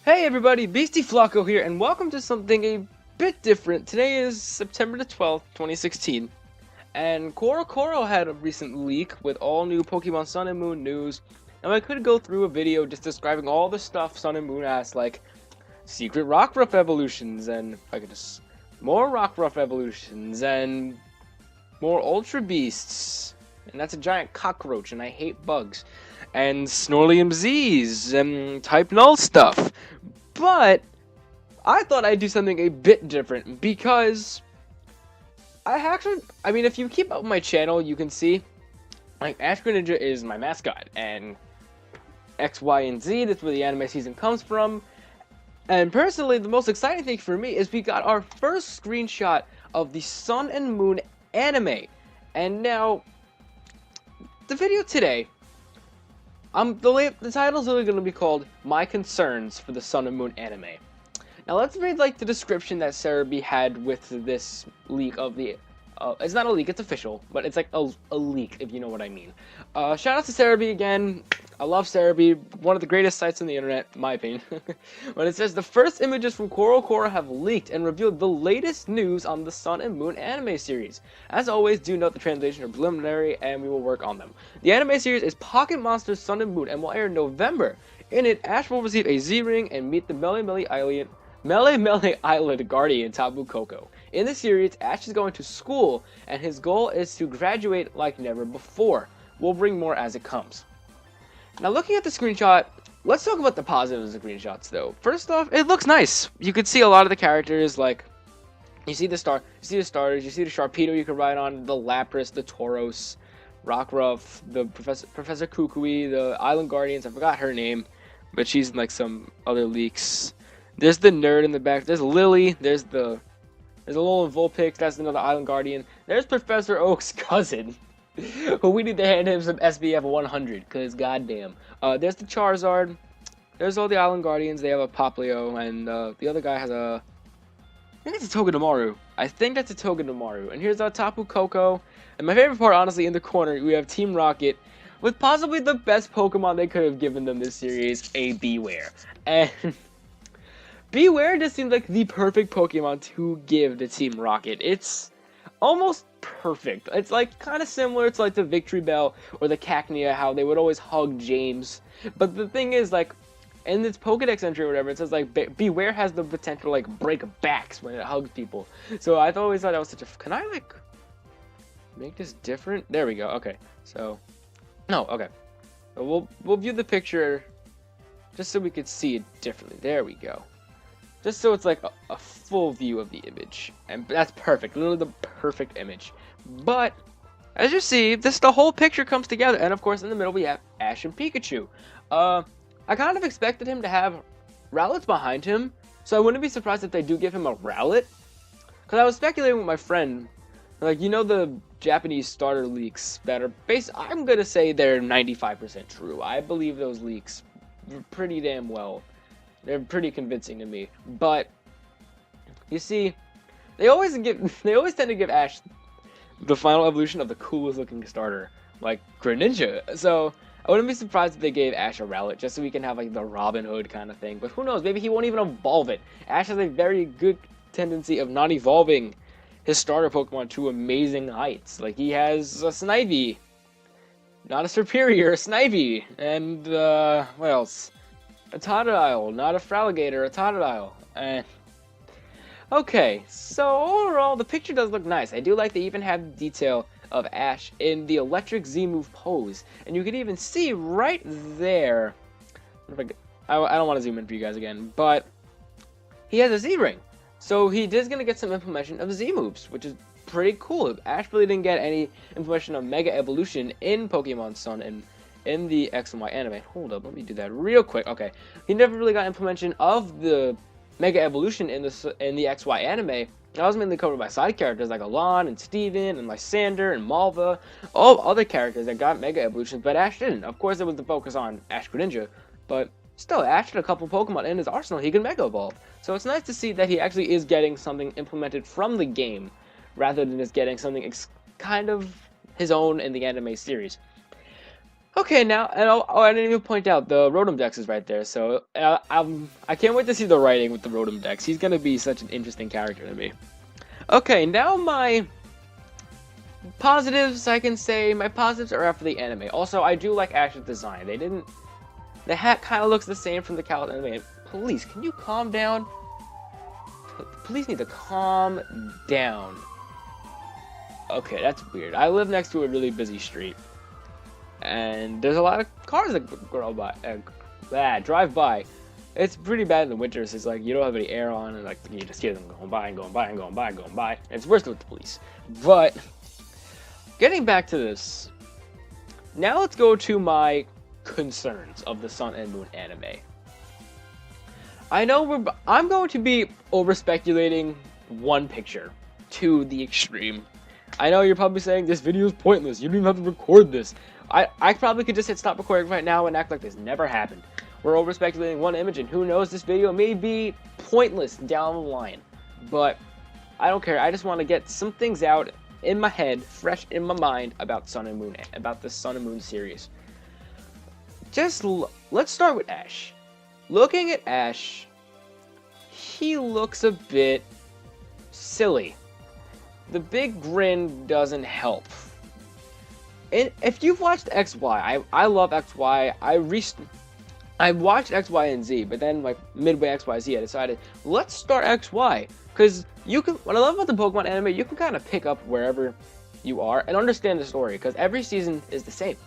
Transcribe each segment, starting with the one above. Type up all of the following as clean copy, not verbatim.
Hey everybody, Beastie Flocko here, and welcome to something a bit different. Today is September the 12th, 2016, and CoroCoro had a recent leak with all new Pokemon Sun and Moon news, and I could go through a video just describing all the stuff Sun and Moon has, like secret Rockruff evolutions, and I could just more Rockruff evolutions, and more Ultra Beasts, and that's a giant cockroach, and I hate bugs, and Snorlium Z's, and Type Null stuff. But I thought I'd do something a bit different because I mean, if you keep up with my channel, you can see like Ash Greninja is my mascot, and X, Y, and Z. That's where the anime season comes from. And personally, the most exciting thing for me is we got our first screenshot of the Sun and Moon anime, and now the video today. The title's literally going to be called My Concerns for the Sun and Moon anime. Now let's read like the description that Cerebi had with this leak of the... it's not a leak, it's official, but it's like a leak, if you know what I mean. Shout out to Cerebi again. I love Cerebi, one of the greatest sites on the internet, in my opinion. But it says, the first images from CoroCoro have leaked and revealed the latest news on the Sun and Moon anime series. As always, do note the translation are preliminary and we will work on them. The anime series is Pocket Monsters Sun and Moon and will air in November. In it, Ash will receive a Z-Ring and meet the Melemele Island Guardian Tapu Koko. In the series, Ash is going to school, and his goal is to graduate like never before. We'll bring more as it comes. Now, looking at the screenshot, let's talk about the positives of the screenshots, though. First off, it looks nice. You could see a lot of the characters, like, you see the starters, you see the Sharpedo you can ride on, the Lapras, the Tauros, Rockruff, the Professor Kukui, the Island Guardians, I forgot her name, but she's in, like, some other leaks. There's the nerd in the back. There's Lily. There's a little Vulpix. That's another Island Guardian. There's Professor Oak's cousin, who we need to hand him some SBF 100, because goddamn. There's the Charizard. There's all the Island Guardians. They have a Poplio, and the other guy has a... I think it's a Togedemaru. And here's our Tapu Koko. And my favorite part, honestly, in the corner, we have Team Rocket, with possibly the best Pokemon they could have given them this series, a Bewear. And... Bewear just seems like the perfect Pokemon to give to Team Rocket. It's almost perfect. It's like kind of similar to like the Victory Bell or the Cacnea, how they would always hug James. But the thing is, like, in this Pokedex entry or whatever, it says like Bewear has the potential to like break backs when it hugs people. So I always thought that was such a... Can I like make this different? There we go. Okay. So no. Okay. So we'll view the picture just so we could see it differently. There we go. Just so it's like a full view of the image. And that's perfect. Literally the perfect image. But, as you see, the whole picture comes together. And of course, in the middle we have Ash and Pikachu. I kind of expected him to have Rowlets behind him. So I wouldn't be surprised if they do give him a Rowlet. Because I was speculating with my friend. Like, you know the Japanese starter leaks that are based... I'm going to say they're 95% true. I believe those leaks pretty damn well. They're pretty convincing to me, but you see, they always tend to give Ash the final evolution of the coolest looking starter, like Greninja. So I wouldn't be surprised if they gave Ash a Rowlet just so we can have like the Robin Hood kind of thing. But who knows? Maybe he won't even evolve it. Ash has a very good tendency of not evolving his starter Pokemon to amazing heights. Like he has a Snivy, not a Superior, a Snivy, and what else? A Totodile, not a Fraligator, a Totodile. Okay, so overall, the picture does look nice. I do like they even have the detail of Ash in the electric Z-move pose. And you can even see right there... I don't want to zoom in for you guys again, but he has a Z-Ring. So he is going to get some implementation of Z-moves, which is pretty cool. Ash really didn't get any implementation of Mega Evolution in Pokemon Sun and in the X and Y anime. Hold up, let me do that real quick. Okay, he never really got implementation of the Mega Evolution in the XY anime. That was mainly covered by side characters like Alon and Steven and Lysander and Malva, all other characters that got Mega Evolutions, but Ash didn't. Of course, it was the focus on Ash Greninja, but still, Ash had a couple Pokemon in his arsenal he can Mega Evolve. So it's nice to see that he actually is getting something implemented from the game, rather than just getting something kind of his own in the anime series. Okay, now, and I didn't even point out the Rotom Dex is right there. So I can't wait to see the writing with the Rotom Dex. He's gonna be such an interesting character to me. Okay, now my positives. I can say my positives are after the anime. Also, I do like Ash's design. The hat kind of looks the same from the Kalos anime. Please, can you calm down? Please need to calm down. Okay, that's weird. I live next to a really busy street, and there's a lot of cars that drive by. It's pretty bad in the winters. It's like you don't have any air on, and like you just hear them going by and going by and going by and going by. And it's worse with the police. But getting back to this, now let's go to my concerns of the Sun and Moon anime. I know I'm going to be over speculating one picture to the extreme. I know you're probably saying this video is pointless. You don't even have to record this. I probably could just hit stop recording right now and act like this never happened. We're over speculating one image, and who knows, this video may be pointless down the line. But I don't care. I just want to get some things out in my head, fresh in my mind about Sun and Moon, about the Sun and Moon series. Let's start with Ash. Looking at Ash, he looks a bit silly. The big grin doesn't help. And if you've watched XY, I love XY. I watched XY and Z, but then like midway XYZ, I decided let's start XY, because what I love about the Pokemon anime, you can kind of pick up wherever you are and understand the story, because every season is the same.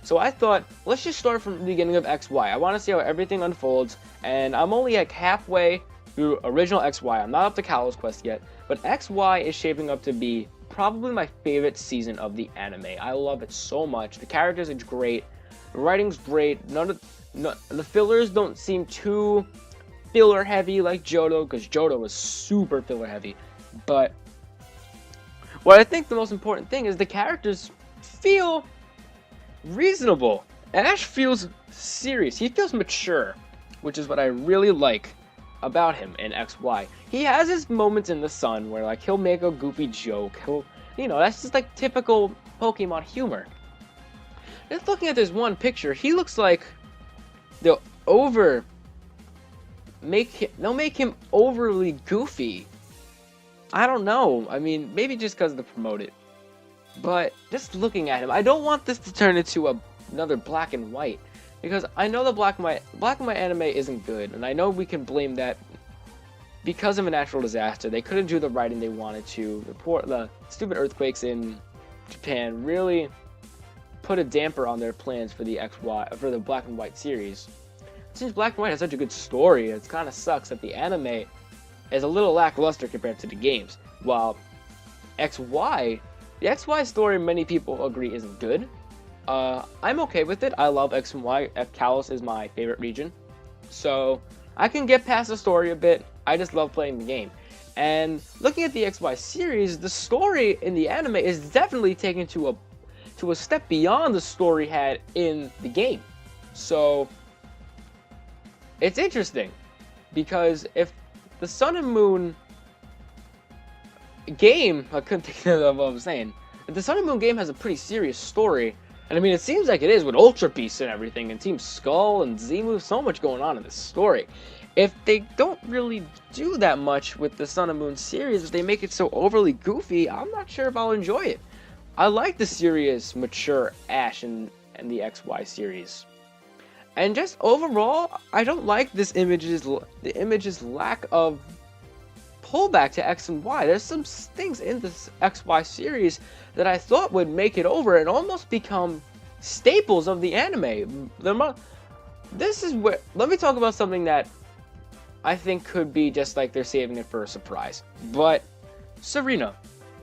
So I thought, let's just start from the beginning of XY. I want to see how everything unfolds, and I'm only like halfway through original XY. I'm not up to Kalos Quest yet, but XY is shaping up to be probably my favorite season of the anime. I love it so much. The characters are great, the writing's great. The fillers don't seem too filler heavy like Johto, because Johto was super filler heavy. But what I think the most important thing is the characters feel reasonable. Ash feels serious. He feels mature, which is what I really like about him in XY. He has his moments in the sun where like he'll make a goofy joke. That's just like typical Pokemon humor. Just looking at this one picture, he looks like they'll make him overly goofy. I don't know. I mean, maybe just because to promote it. But just looking at him, I don't want this to turn into another Black and White, because I know the Black and White anime isn't good, and I know we can blame that because of a natural disaster. They couldn't do the writing they wanted to. The stupid earthquakes in Japan really put a damper on their plans for the Black and White series. Since Black and White has such a good story, it kind of sucks that the anime is a little lackluster compared to the games. While the XY story, many people agree isn't good. I'm okay with it. I love X and Y. Kalos is my favorite region, so I can get past the story a bit. I just love playing the game. And looking at the XY series, the story in the anime is definitely taken to a step beyond the story had in the game. So it's interesting, because if the Sun and Moon game, I couldn't think of what I was saying. The Sun and Moon game has a pretty serious story, and I mean, it seems like it is with Ultra Beasts and everything, and Team Skull and Z-Move, so much going on in this story. If they don't really do that much with the Sun and Moon series, if they make it so overly goofy, I'm not sure if I'll enjoy it. I like the serious, mature Ash in the XY series. And just overall, I don't like the image's lack of pullback to X and Y. There's some things in this XY series that I thought would make it over and almost become staples of the anime. Let me talk about something that I think could be just like they're saving it for a surprise. But Serena,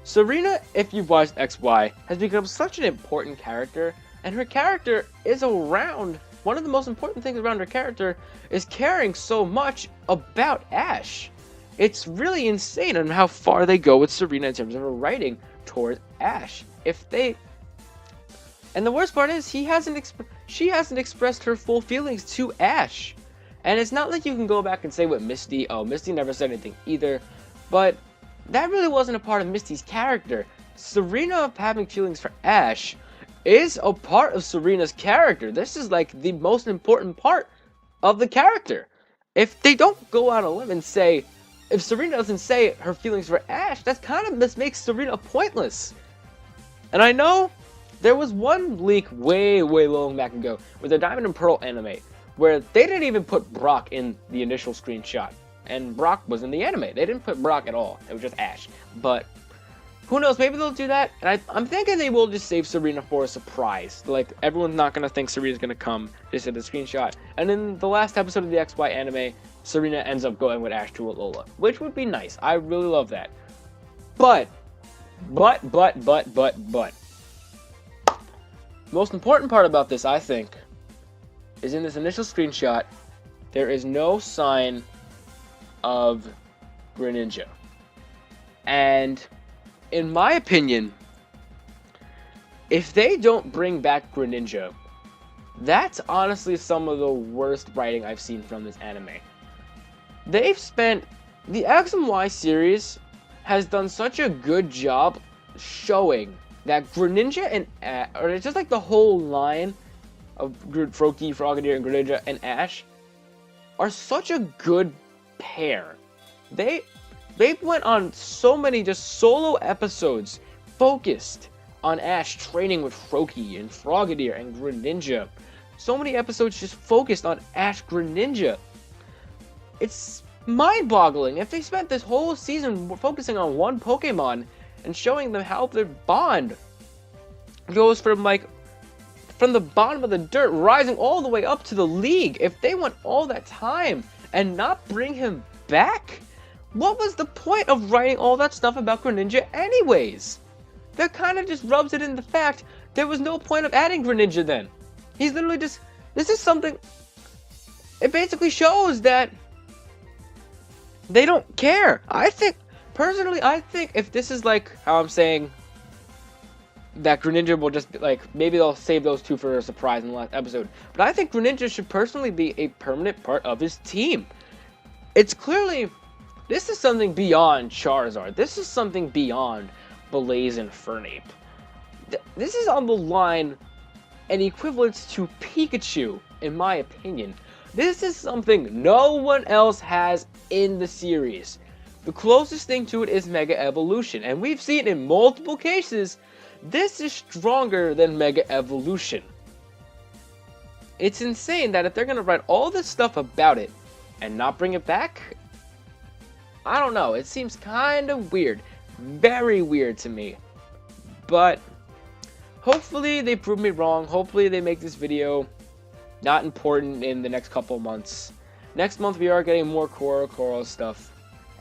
if you've watched XY, has become such an important character, and her character is around. One of the most important things around her character is caring so much about Ash. It's really insane on how far they go with Serena in terms of her writing towards Ash. And the worst part is she hasn't expressed her full feelings to Ash. And it's not like you can go back and say with Misty, oh, Misty never said anything either, but that really wasn't a part of Misty's character. Serena having feelings for Ash is a part of Serena's character. This is like the most important part of the character. If they don't go out on a limb and say, if Serena doesn't say her feelings for Ash, that's kind of this makes Serena pointless. And I know there was one leak way long back ago with the Diamond and Pearl anime where they didn't even put Brock in the initial screenshot, and Brock was in the anime. They didn't put Brock at all. It was just Ash. But who knows? Maybe they'll do that. And I'm thinking they will just save Serena for a surprise. Like, everyone's not going to think Serena's going to come just at the screenshot. And in the last episode of the XY anime, Serena ends up going with Ash to Alola, which would be nice. I really love that. But. Most important part about this, I think, is in this initial screenshot, there is no sign of Greninja. And in my opinion, if they don't bring back Greninja, that's honestly some of the worst writing I've seen from this anime. They've spent... The X and Y series has done such a good job showing that Greninja and... or it's just like the whole line of Froakie, Frogadier, and Greninja and Ash are such a good pair. They went on so many just solo episodes focused on Ash training with Froakie and Frogadier and Greninja. So many episodes just focused on Ash Greninja. It's mind-boggling. If they spent this whole season focusing on one Pokemon and showing them how their bond goes from the bottom of the dirt, rising all the way up to the league. If they went all that time and not bring him back, what was the point of writing all that stuff about Greninja anyways? That kind of just rubs it in the fact there was no point of adding Greninja then. He's literally just... This is something... It basically shows that they don't care. Personally, I think if this is like how I'm saying that Greninja will just be like, maybe they'll save those two for a surprise in the last episode. But I think Greninja should personally be a permanent part of his team. It's clearly... This is something beyond Charizard. This is something beyond Blaze and Fernape. This is on the line and equivalent to Pikachu, in my opinion. This is something no one else has in the series. The closest thing to it is Mega Evolution, and we've seen in multiple cases, this is stronger than Mega Evolution. It's insane that if they're going to write all this stuff about it and not bring it back, I don't know, it seems kind of weird. Very weird to me. But hopefully they prove me wrong. Hopefully they make this video not important in the next couple months. Next month we are getting more Coral stuff.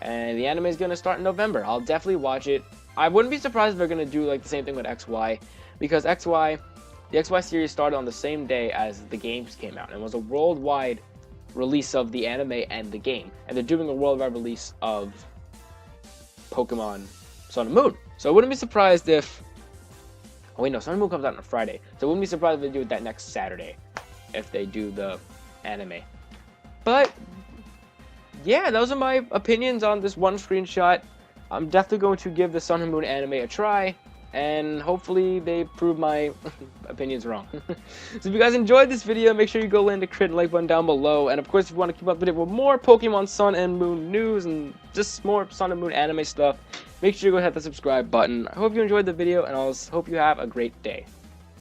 And the anime is going to start in November. I'll definitely watch it. I wouldn't be surprised if they're going to do like the same thing with XY. Because the XY series started on the same day as the games came out. And it was a worldwide release of the anime and the game. And they're doing a worldwide release of Pokemon Sun and Moon. So I wouldn't be surprised if... Oh wait, no, Sun and Moon comes out on a Friday. So I wouldn't be surprised if they do it that next Saturday. If they do the anime. But yeah, those are my opinions on this one screenshot. I'm definitely going to give the Sun and Moon anime a try, and hopefully they prove my opinions wrong. So if you guys enjoyed this video, make sure you go land the crit and like button down below. And of course, if you want to keep up to date with more Pokemon Sun and Moon news and just more Sun and Moon anime stuff, make sure you go hit the subscribe button. I hope you enjoyed the video, and I hope you have a great day.